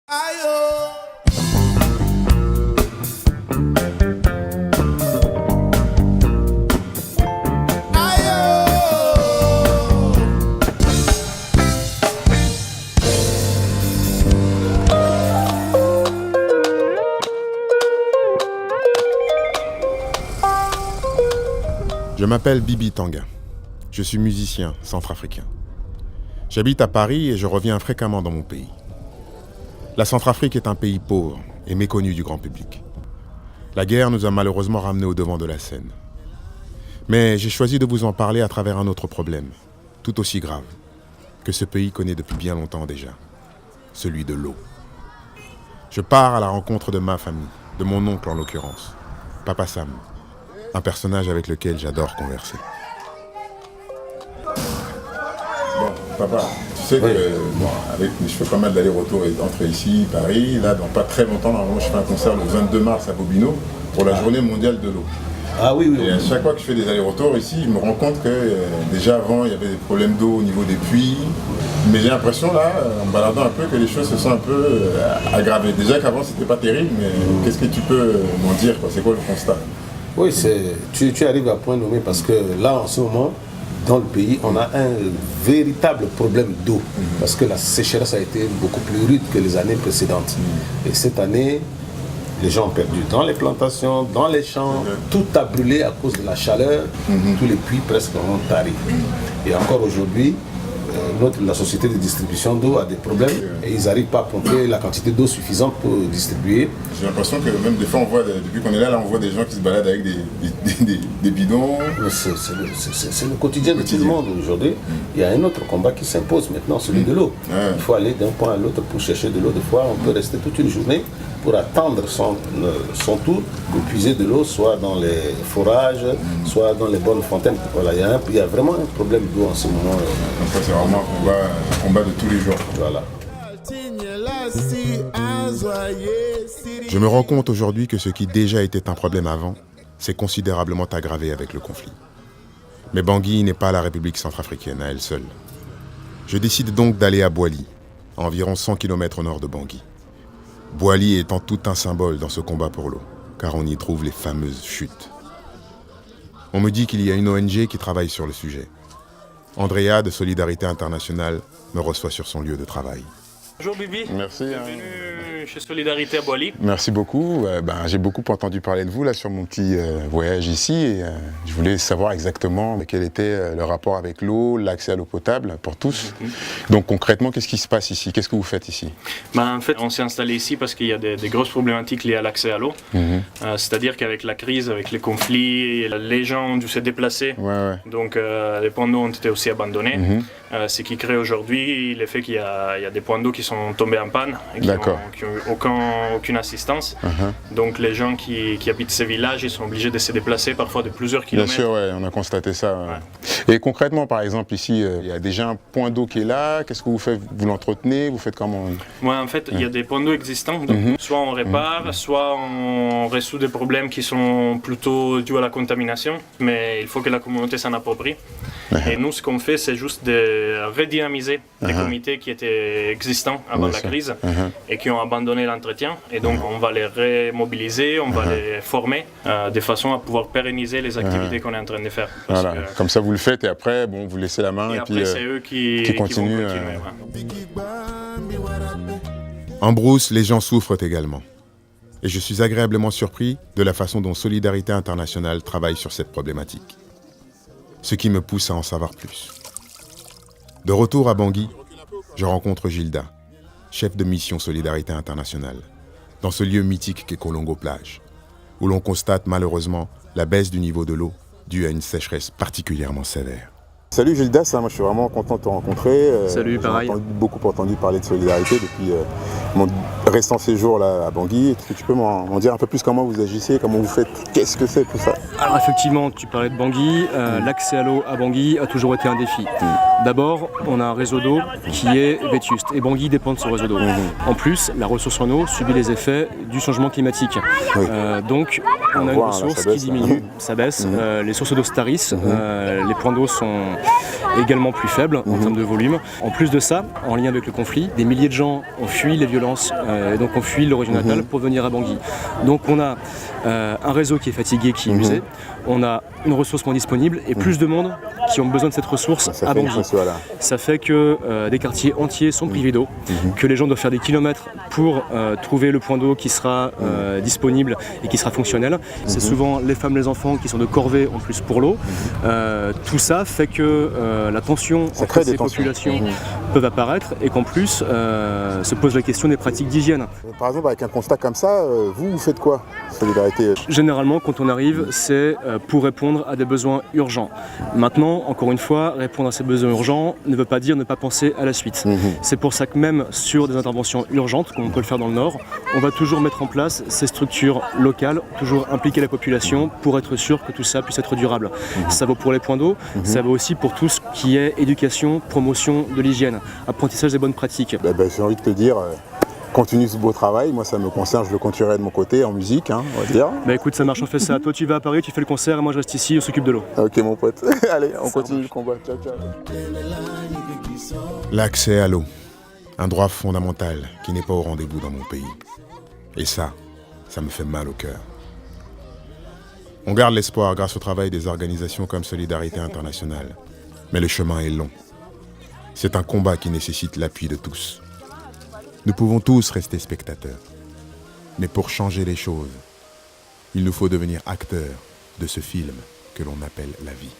Je m'appelle Bibi Tanga. Je suis musicien centrafricain. J'habite à Paris et je reviens fréquemment dans mon pays. La Centrafrique est un pays pauvre et méconnu du grand public. La guerre nous a malheureusement ramenés au devant de la scène. Mais j'ai choisi de vous en parler à travers un autre problème, tout aussi grave, que ce pays connaît depuis bien longtemps déjà, celui de l'eau. Je pars à la rencontre de ma famille, de mon oncle en l'occurrence, Papa Sam, un personnage avec lequel j'adore converser. Bon, papa, tu sais que je fais pas mal d'allers-retours entre ici, Paris. Là, dans pas très longtemps, normalement, je fais un concert le 22 mars à Bobino pour la journée mondiale de l'eau. Ah oui, oui. Et à chaque fois que je fais des allers-retours ici, je me rends compte que déjà avant, il y avait des problèmes d'eau au niveau des puits. Mais j'ai l'impression là, en me baladant un peu, que les choses se sont un peu aggravées. Déjà qu'avant, c'était pas terrible, mais qu'est-ce que tu peux m'en dire, quoi? C'est quoi le constat? Oui, tu arrives à point nommé parce que là, en ce moment, dans le pays, on a un véritable problème d'eau. Parce que la sécheresse a été beaucoup plus rude que les années précédentes. Et cette année, les gens ont perdu dans les plantations, dans les champs. Tout a brûlé à cause de la chaleur. Tous les puits presque ont tari. Et encore aujourd'hui, la société de distribution d'eau a des problèmes et ils n'arrivent pas à pomper la quantité d'eau suffisante pour distribuer. J'ai l'impression que même des fois, on voit, depuis qu'on est là, on voit des gens qui se baladent avec des bidons. C'est le quotidien de tout le monde aujourd'hui. Il y a un autre combat qui s'impose maintenant, celui de l'eau. Il faut aller d'un point à l'autre pour chercher de l'eau. Des fois, on peut rester toute une journée pour attendre son tour pour puiser de l'eau, soit dans les forages, soit dans les bonnes fontaines. Voilà, il y a vraiment un problème d'eau en ce moment. Donc ça, c'est vraiment un combat de tous les jours. Voilà. Je me rends compte aujourd'hui que ce qui déjà était un problème avant s'est considérablement aggravé avec le conflit. Mais Bangui n'est pas la République centrafricaine à elle seule. Je décide donc d'aller à Bouali, à environ 100 km au nord de Bangui. Bouali étant tout un symbole dans ce combat pour l'eau, car on y trouve les fameuses chutes. On me dit qu'il y a une ONG qui travaille sur le sujet. Andrea de Solidarité Internationale me reçoit sur son lieu de travail. Bonjour Bibi. Merci. Bienvenue chez Solidarité à Bouali. Merci beaucoup. J'ai beaucoup entendu parler de vous là sur mon petit voyage ici et je voulais savoir exactement quel était le rapport avec l'eau, l'accès à l'eau potable pour tous. Donc concrètement, qu'est-ce qui se passe ici? Qu'est-ce que vous faites ici? En fait, on s'est installé ici parce qu'il y a des grosses problématiques liées à l'accès à l'eau. C'est-à-dire qu'avec la crise, avec les conflits, les gens ont dû se déplacer. Donc les points d'eau ont été aussi abandonnés. Ce qui crée aujourd'hui l'effet qu'il y a des points d'eau qui sont tombés en panne et qui n'ont aucune assistance. Donc les gens qui habitent ces villages, ils sont obligés de se déplacer parfois de plusieurs kilomètres. Bien sûr, on a constaté ça. Et concrètement, par exemple, ici, il y a déjà un point d'eau qui est là. Qu'est-ce que vous faites? Vous l'entretenez? Vous faites comment? En fait, il y a des points d'eau existants. Donc, soit on répare, soit on résout des problèmes qui sont plutôt dus à la contamination. Mais il faut que la communauté s'en approprie. Et nous, ce qu'on fait, c'est juste de redynamiser les comités qui étaient existants avant la crise et qui ont abandonné l'entretien. Et donc, on va les remobiliser, on va les former de façon à pouvoir pérenniser les activités qu'on est en train de faire. Comme ça, vous le faites et après, vous laissez la main. Et après, c'est eux qui continuent. En brousse, les gens souffrent également. Et je suis agréablement surpris de la façon dont Solidarité Internationale travaille sur cette problématique. Ce qui me pousse à en savoir plus. De retour à Bangui, je rencontre Gilda, chef de mission Solidarité Internationale, dans ce lieu mythique qu'est Kolongo Plage, où l'on constate malheureusement la baisse du niveau de l'eau due à une sécheresse particulièrement sévère. Salut Gilda, moi je suis vraiment content de te rencontrer. Salut, pareil. J'ai beaucoup entendu parler de solidarité depuis mon récent séjour là, à Bangui. Est-ce que tu peux m'en dire un peu plus comment vous agissez, comment vous faites, qu'est-ce que c'est tout ça? Alors effectivement, tu parlais de Bangui, l'accès à l'eau à Bangui a toujours été un défi. D'abord, on a un réseau d'eau qui est vétuste et Bangui dépend de ce réseau d'eau. En plus, la ressource en eau subit les effets du changement climatique. Donc, on a une ressource qui diminue, ça baisse. Les sources d'eau se tarissent, les points d'eau sont également plus faibles en termes de volume. En plus de ça, en lien avec le conflit, des milliers de gens ont fui les violences et donc ont fui l'origine natale pour venir à Bangui. Donc on a un réseau qui est fatigué, qui est usé, on a une ressource moins disponible et plus de monde qui ont besoin de cette ressource à Bangui. Ça fait que des quartiers entiers sont privés d'eau, que les gens doivent faire des kilomètres pour trouver le point d'eau qui sera disponible et qui sera fonctionnel. C'est souvent les femmes, les enfants qui sont de corvée en plus pour l'eau. Tout ça fait que la tension entre ces populations peuvent apparaître et qu'en plus se pose la question des pratiques d'hygiène. Par exemple, avec un constat comme ça, vous faites quoi, Solidarité? Généralement, quand on arrive, c'est pour répondre à des besoins urgents. Maintenant, encore une fois, répondre à ces besoins urgents ne veut pas dire ne pas penser à la suite. C'est pour ça que même sur des interventions urgentes, comme on peut le faire dans le Nord, on va toujours mettre en place ces structures locales, toujours impliquer la population pour être sûr que tout ça puisse être durable. Ça vaut pour les points d'eau, ça vaut aussi pour tout ce qui est éducation, promotion de l'hygiène, apprentissage des bonnes pratiques. J'ai envie de te dire, continue ce beau travail. Moi, ça me concerne, je le continuerai de mon côté en musique, on va dire. Écoute, ça marche, on fait ça. Toi, tu vas à Paris, tu fais le concert, et moi, je reste ici, on s'occupe de l'eau. Ok, mon pote. Allez, on continue le combat. Ciao, ciao. L'accès à l'eau, un droit fondamental qui n'est pas au rendez-vous dans mon pays. Et ça me fait mal au cœur. On garde l'espoir grâce au travail des organisations comme Solidarité Internationale. Mais le chemin est long. C'est un combat qui nécessite l'appui de tous. Nous pouvons tous rester spectateurs. Mais pour changer les choses, il nous faut devenir acteurs de ce film que l'on appelle la vie.